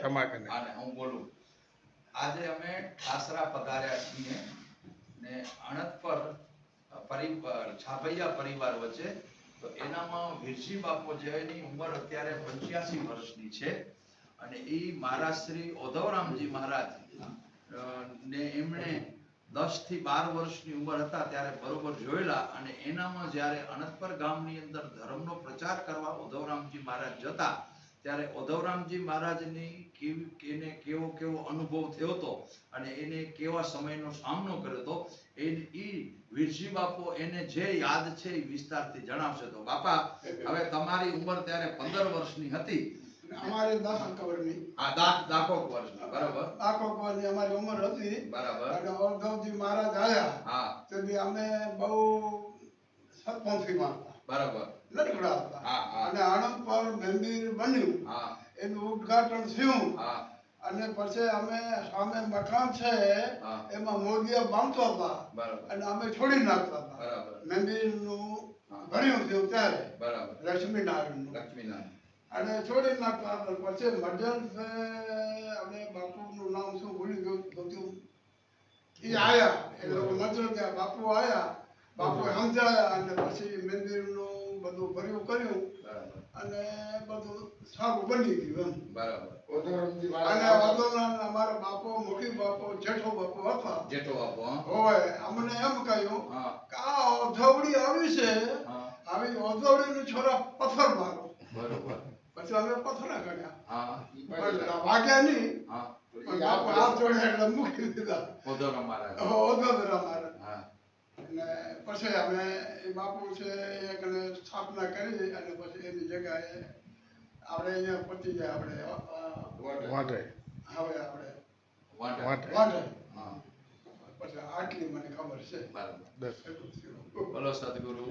તમાકને અને હું બોલું આજે અમે ઠાસરા પધાર્યા છીએ ને અણત પર પરિવાર છાપૈયા પરિવાર વચ્ચે તો એનામાં વીરજી બાપુ જેની ઉંમર અત્યારે 85 વર્ષની છે અને એ મહારાજ શ્રી ઓધવરામજી મહારાજ ને એમણે 10 થી 12 વર્ષની ઉંમર હતા ત્યારે બરોબર જોયેલા અને એનામાં જ્યારે અણતપર ગામની અંદર ધર્મનો પ્રચાર કરવા ઓધવરામજી મહારાજ જતા ત્યારે ઓધવરામજી મહારાજની એને કેવો અનુભવ થયો હતો અને એને કેવા સમયનો સામનો કર્યો હતો એ વીરજી બાપુ એને જે યાદ છે એ વિસ્તારથી જણાવશે. તો બાપા હવે તમારી ઉંમર ત્યારે 15 વર્ષની હતી. અમારી 10 વર્ષની. હા, દાખોક વર્ષની. બરાબર. દાખોક વર્ષની અમારી ઉંમર હતી. બરાબર. અને ઓધવજી મહારાજ આયા. હા. તેથી અમે બહુ સત્પંથીમાં હતા. બરાબર. લડકડા હતા. હા, હા. અને આણંદ પર મંદિર બન્યું. હા. એનું ઉદ્ઘાટન થયું. હા. અને પછી અમે સામે મકાન છે એમાં મોદીયા બાંધતો હતા. બરાબર. અને અમે છોડી નાખતા હતા. બરાબર. મંદિરનું ભણ્યું થયું ત્યારે. બરાબર. લક્ષ્મીનારાયણ અને છોડી નાખતા હતા. પછી મધ્યમ અમે બાપુનું નામ શું ભૂલી ગયું બધું એ આયા એ લોકો મધ્યમ ત્યાં બાપુ આયા. બાપુએ સમજાયા અને પછી મંદિરનું બધું ભર્યું કર્યું અને બધું સારું બની ગયું એમ. બરાબર. અને અમારા બાપુ મુખી બાપુ જેઠો બાપુ હતા. જેઠો બાપુ હોય અમને એમ કહ્યું કે આ ઓધવડી આવી છે આવી ઓધવડીનો છોરા પથ્થર મારો. બરોબર. પછી અમે પથ્થર ગણ્યા વાગ્યા નહીં. બાપુ હાથ જોડે એટલે મૂકી દીધા. ઓધવરામ મહારાજ. અને પછી અમે એ બાપુ છે એકને સ્થાપના કરી અને પછી એની જગ્યાએ આપણે અહીંયા પતી જાય આપણે વાંઢે હવે આપણે વાંઢે પછી આટલી મને ખબર છે. બરાબર. બોલો સદગુરુ.